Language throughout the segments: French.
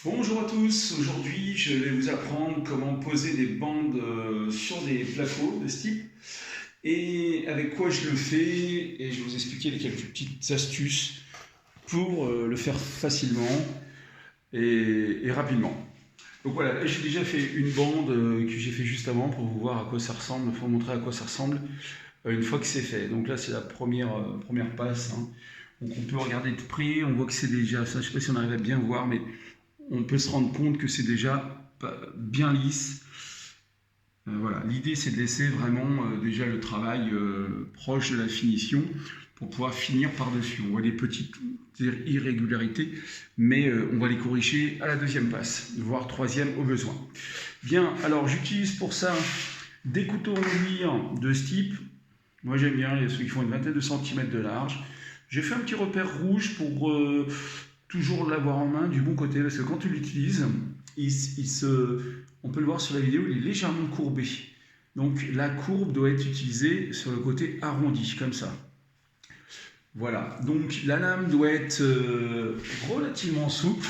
Bonjour à tous, aujourd'hui je vais vous apprendre comment poser des bandes sur des plateaux de ce type et avec quoi je le fais et je vais vous expliquer les quelques petites astuces pour le faire facilement et rapidement. Donc voilà, j'ai déjà fait une bande que j'ai fait juste avant pour vous voir à quoi ça ressemble, pour vous montrer à quoi ça ressemble une fois que c'est fait. Donc là c'est la première passe, hein. Donc on peut regarder de près, on voit que c'est déjà, ça je ne sais pas si on arrive à bien voir, mais on peut se rendre compte que c'est déjà bien lisse. Voilà. L'idée c'est de laisser vraiment déjà le travail proche de la finition pour pouvoir finir par-dessus. On voit des petites irrégularités, mais on va les corriger à la deuxième passe, voire troisième au besoin. Bien, alors j'utilise pour ça des couteaux en cuir de ce type. Moi j'aime bien, il y a ceux qui font une vingtaine de centimètres de large. J'ai fait un petit repère rouge pour toujours l'avoir en main du bon côté, parce que quand tu l'utilises, on peut le voir sur la vidéo, il est légèrement courbé. Donc la courbe doit être utilisée sur le côté arrondi, comme ça. Voilà, donc la lame doit être relativement souple,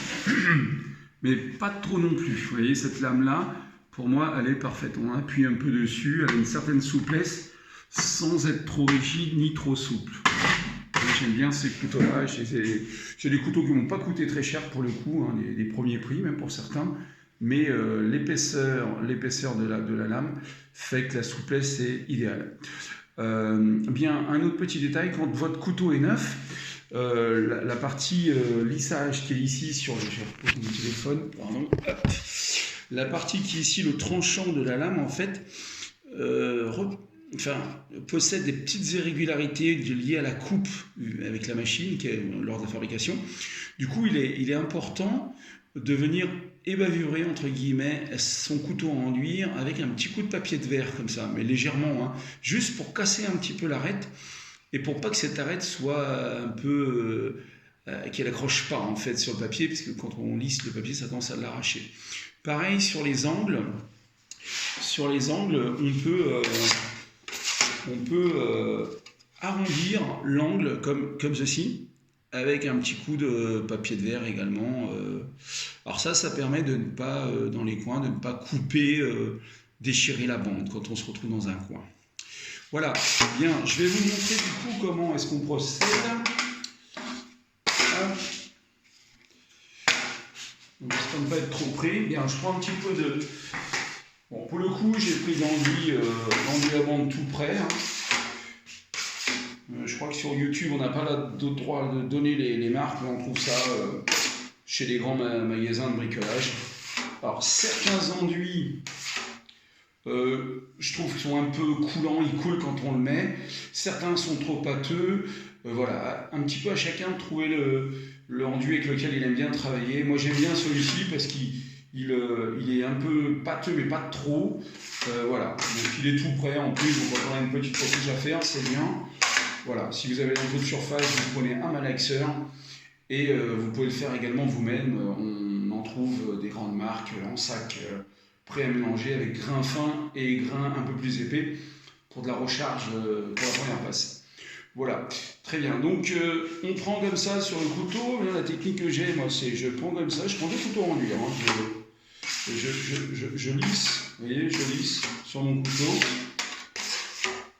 mais pas trop non plus. Vous voyez, cette lame-là, pour moi, elle est parfaite. On appuie un peu dessus, elle a une certaine souplesse, sans être trop rigide ni trop souple. J'aime bien ces couteaux-là. J'ai des couteaux qui ne m'ont pas coûté très cher pour le coup, hein, des premiers prix même pour certains. Mais l'épaisseur de la lame fait que la souplesse est idéale. Bien, un autre petit détail, quand votre couteau est neuf, la partie lissage qui est ici sur mon téléphone, pardon, hop, la partie qui est ici, le tranchant de la lame, en fait, possède des petites irrégularités liées à la coupe avec la machine lors de la fabrication. Du coup, il est important de venir ébavurer entre guillemets son couteau en enduire avec un petit coup de papier de verre comme ça, mais légèrement, hein, juste pour casser un petit peu l'arête et pour pas que cette arête soit un peu qu'elle accroche pas en fait sur le papier, parce que quand on lisse le papier, ça tendance à l'arracher. Pareil sur les angles. Sur les angles, on peut arrondir l'angle comme ceci, avec un petit coup de papier de verre également. Alors ça permet de ne pas, dans les coins, de ne pas couper, déchirer la bande quand on se retrouve dans un coin. Voilà, bien, je vais vous montrer du coup comment est-ce qu'on procède. Donc, j'espère ne pas être trop près. Bien, je prends un petit peu de... Bon, pour le coup, j'ai pris l'enduit à bande tout près, hein. Je crois que sur YouTube, on n'a pas le droit de donner les marques, mais on trouve ça chez les grands magasins de bricolage. Alors, certains enduits, je trouve qu'ils sont un peu coulants, ils coulent quand on le met. Certains sont trop pâteux. Voilà, un petit peu à chacun de trouver le enduit avec lequel il aime bien travailler. Moi, j'aime bien celui-ci parce qu'il est un peu pâteux, mais pas trop. Voilà, donc il est tout prêt en plus, donc quand on a une petite retouche à faire, c'est bien. Voilà, si vous avez un peu de surface, vous prenez un malaxeur et vous pouvez le faire également vous-même. On en trouve des grandes marques en sac prêts à mélanger avec grains fins et grains un peu plus épais pour de la recharge pour la première passe. Voilà, très bien. Donc on prend comme ça sur le couteau. La technique que j'ai, moi, c'est je prends comme ça, je prends des couteaux rendus. Hein, je lisse, vous voyez, je lisse sur mon couteau.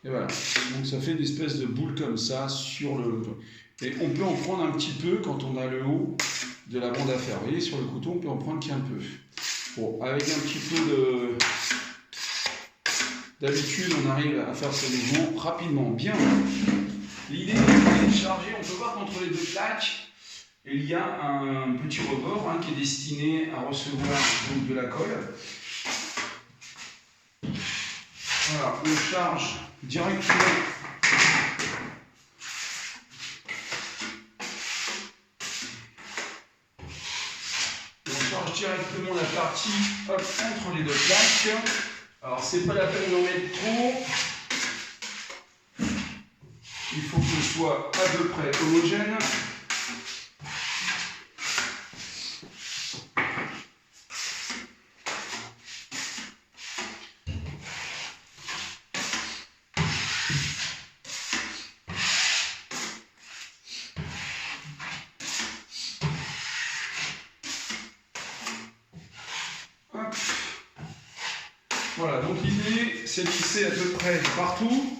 Et voilà, donc ça fait une espèce de boule comme ça sur le... Et on peut en prendre un petit peu quand on a le haut de la bande à faire. Vous voyez, sur le couteau, on peut en prendre qu'un peu. Bon, avec un petit peu d'habitude, on arrive à faire ce mouvement rapidement. Bien. L'idée est de charger, on peut voir qu'entre les deux plaques, il y a un petit rebord qui est destiné à recevoir donc, de la colle. Voilà, on charge directement la partie entre les deux plaques. Alors c'est pas la peine d'en mettre trop. Il faut que ce soit à peu près homogène. Voilà, donc l'idée, c'est de lisser à peu près partout.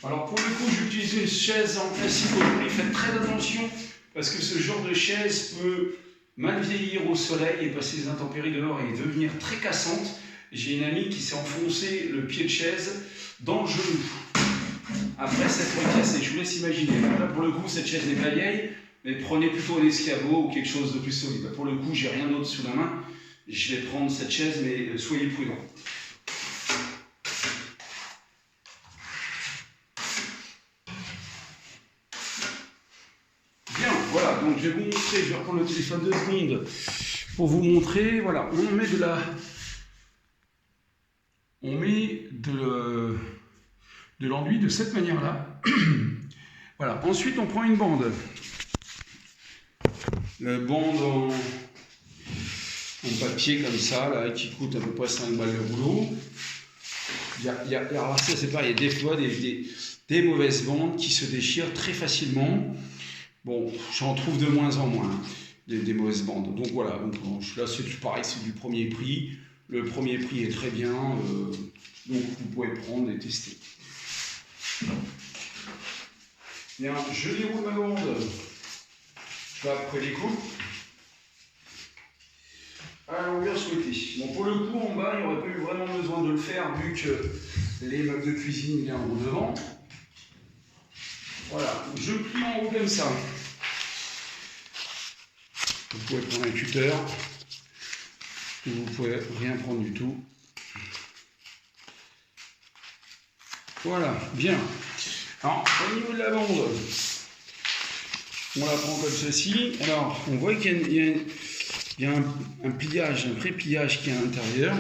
Alors pour le coup, j'utilise une chaise en plastique aujourd'hui, faites très attention parce que ce genre de chaise peut mal vieillir au soleil et passer les intempéries dehors et devenir très cassante. J'ai une amie qui s'est enfoncé le pied de chaise dans le genou. Après s'être cassé, je vous laisse imaginer. Là, pour le coup, cette chaise n'est pas vieille, mais prenez plutôt un escabeau ou quelque chose de plus solide. Pour le coup, j'ai rien d'autre sous la main. Je vais prendre cette chaise, mais soyez prudents. Bien, voilà, donc je vais vous montrer, je vais reprendre le téléphone 2 secondes pour vous montrer. Voilà, on met de l'enduit de cette manière-là. Voilà, ensuite on prend une bande. La bande en papier comme ça, là, qui coûte à peu près 5 balles le rouleau. Alors ça c'est pareil, il y a des fois des mauvaises bandes qui se déchirent très facilement. Bon, j'en trouve de moins en moins, des mauvaises bandes. Donc voilà, donc, là c'est pareil, c'est du premier prix. Le premier prix est très bien, donc vous pouvez prendre et tester. Bien, je déroule ma bande. Je vais après les coupes. À la longueur souhaitée. Bon, pour le coup, en bas, il n'y aurait pas eu vraiment besoin de le faire vu que les meubles de cuisine viendront devant. Voilà, je plie en haut comme ça. Vous pouvez prendre un cutter, ou vous pouvez rien prendre du tout. Voilà, bien. Alors, au niveau de la bande, on la prend comme ceci. Alors, on voit qu'il y a un pliage, un pré-pliage qui est à l'intérieur.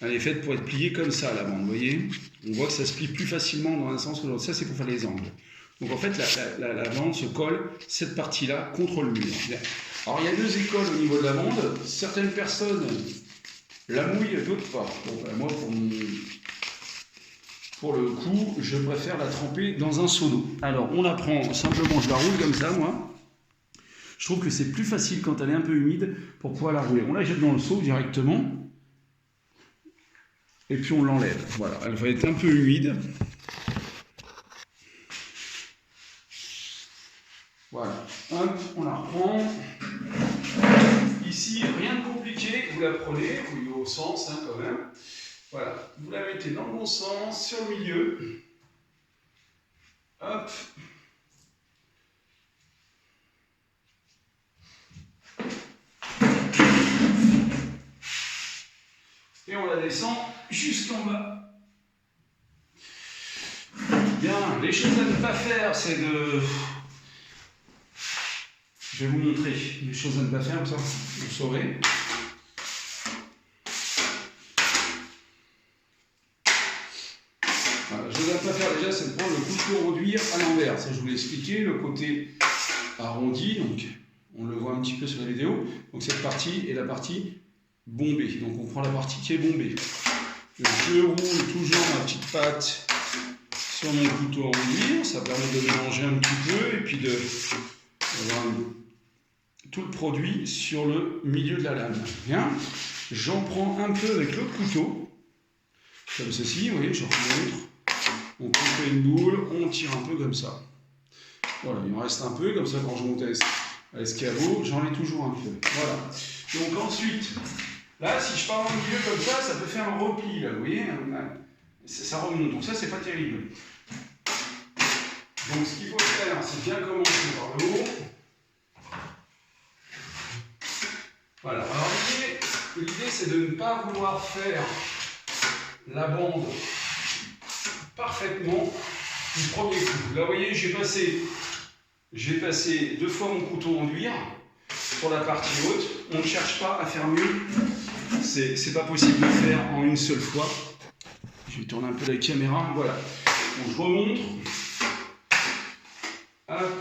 Elle est faite pour être pliée comme ça, la bande, vous voyez. On voit que ça se plie plus facilement dans un sens que dans l'autre. Ça, c'est pour faire les angles. Donc, en fait, la bande se colle, cette partie-là, contre le mur. Alors, il y a deux écoles au niveau de la bande. Certaines personnes la mouillent, d'autres pas. Bon, ben, moi, pour le coup, je préfère la tremper dans un seau d'eau. Alors, on la prend simplement, je la roule comme ça, moi. Je trouve que c'est plus facile quand elle est un peu humide pour pouvoir la rouler. On la jette dans le seau directement. Et puis on l'enlève. Voilà, elle va être un peu humide. Voilà, hop, on la reprend. Ici, rien de compliqué, vous la prenez, vous y au sens hein, quand même. Voilà, vous la mettez dans le bon sens, sur le milieu. Hop. Et on la descend jusqu'en bas. Bien, les choses à ne pas faire, c'est de... Je vais vous montrer les choses à ne pas faire, comme ça vous saurez. Voilà, les choses à ne pas faire déjà, c'est de prendre le couteau réduire à l'envers. Ça, je vous l'ai expliqué, le côté arrondi, donc on le voit un petit peu sur la vidéo. Donc cette partie est la partie bombée. Donc on prend la partie qui est bombée. Je roule toujours ma petite patte sur mon couteau à arrondir. Ça permet de mélanger un petit peu et puis de avoir tout le produit sur le milieu de la lame. Bien. J'en prends un peu avec le couteau, comme ceci, vous voyez, je remontre. On coupe une boule, on tire un peu comme ça. Voilà, il en reste un peu, comme ça quand je monte à l'escabeau, j'en ai toujours un peu. Voilà. Donc ensuite, là, si je pars dans le milieu comme ça peut faire un repli, là, vous voyez, ça remonte, donc ça, c'est pas terrible. Donc ce qu'il faut faire, c'est bien commencer par le haut. Voilà, alors l'idée c'est de ne pas vouloir faire la bande parfaitement du premier coup. Là, vous voyez, j'ai passé 2 fois mon couteau en enduire pour la partie haute. On ne cherche pas à faire mieux. C'est pas possible de le faire en une seule fois. Je vais tourner un peu la caméra. Voilà. Donc, je remonte. Hop.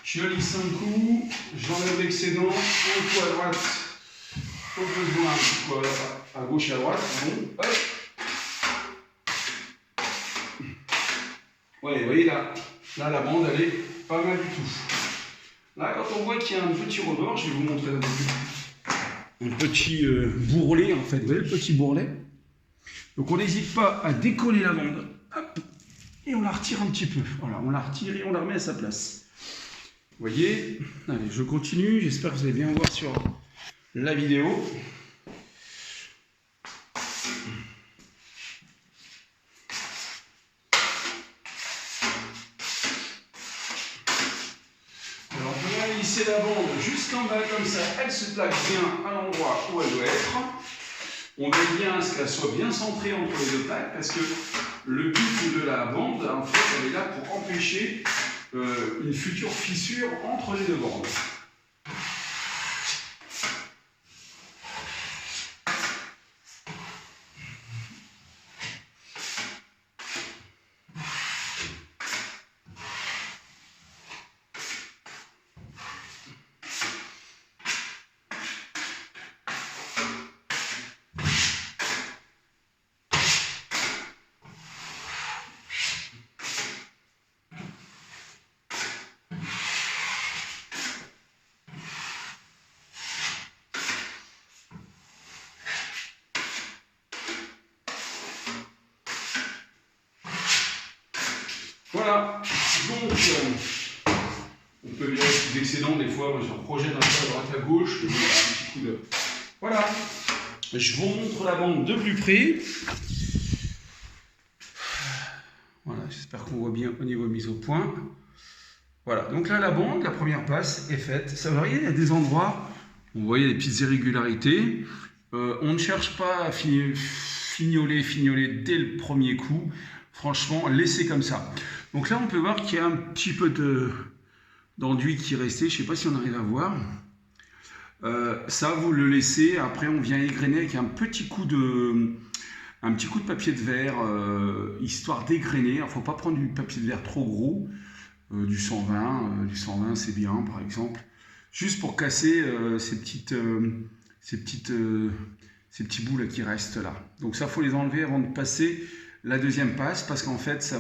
Je lisse un coup. J'enlève l'excédent. Un coup à droite. Au besoin. Un coup à gauche et à droite. Bon. Hop. Ouais, vous voyez là, la bande, elle est pas mal du tout. Là, quand on voit qu'il y a un petit rebord, je vais vous montrer un petit bourrelet, en fait. Vous voyez le petit bourrelet? Donc on n'hésite pas à décoller la bande. Hop, et on la retire un petit peu. Voilà, on la retire et on la remet à sa place. Vous voyez? Allez, je continue. J'espère que vous allez bien voir sur la vidéo. Alors on va lisser la bande jusqu'en bas comme ça. Elle se plaque bien à l'endroit où elle doit être. On veut bien à ce qu'elle soit bien centrée entre les deux plaques parce que le but de la bande, en fait, elle est là pour empêcher une future fissure entre les deux bandes. Voilà, donc on peut bien avec des excédents, des fois, moi j'en projette un peu à droite à gauche, je vais mettre un petit coup de... Voilà, je vous montre la bande de plus près. Voilà, j'espère qu'on voit bien au niveau mise au point. Voilà, donc là la bande, la première passe est faite. Ça, vous voyez, il y a des endroits, vous voyez des petites irrégularités. On ne cherche pas à fignoler dès le premier coup. Franchement, laissez comme ça. Donc là, on peut voir qu'il y a un petit peu d'enduit qui est resté. Je ne sais pas si on arrive à voir. Ça, vous le laissez. Après, on vient égrener avec un petit coup de papier de verre, histoire d'égrener. Il ne faut pas prendre du papier de verre trop gros. Du 120. Du 120, c'est bien, par exemple. Juste pour casser ces petits bouts là qui restent là. Donc ça, faut les enlever avant de passer la deuxième passe, parce qu'en fait, ça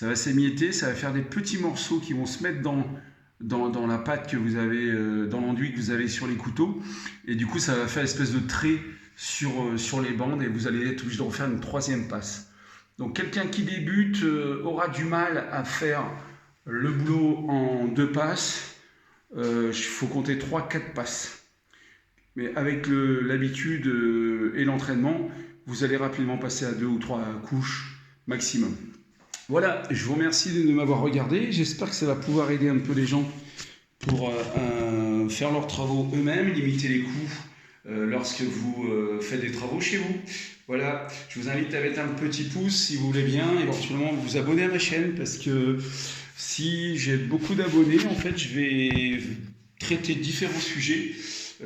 va s'émietter, ça va faire des petits morceaux qui vont se mettre dans la pâte que vous avez, dans l'enduit que vous avez sur les couteaux, et du coup, ça va faire une espèce de trait sur les bandes, et vous allez être obligé de refaire une troisième passe. Donc quelqu'un qui débute aura du mal à faire le boulot en 2 passes. Il faut compter 3-4 passes. Mais avec l'habitude et l'entraînement, vous allez rapidement passer à 2 ou 3 couches maximum. Voilà, je vous remercie de m'avoir regardé. J'espère que ça va pouvoir aider un peu les gens pour faire leurs travaux eux-mêmes, limiter les coûts lorsque vous faites des travaux chez vous. Voilà, je vous invite à mettre un petit pouce si vous voulez bien, éventuellement vous abonner à ma chaîne, parce que si j'ai beaucoup d'abonnés, en fait, je vais traiter différents sujets.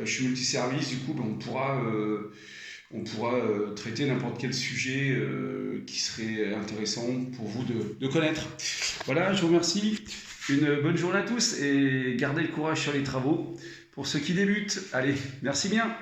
Je suis multiservice, du coup, on pourra traiter n'importe quel sujet qui serait intéressant pour vous de connaître. Voilà, je vous remercie. Une bonne journée à tous et gardez le courage sur les travaux. Pour ceux qui débutent, allez, merci bien.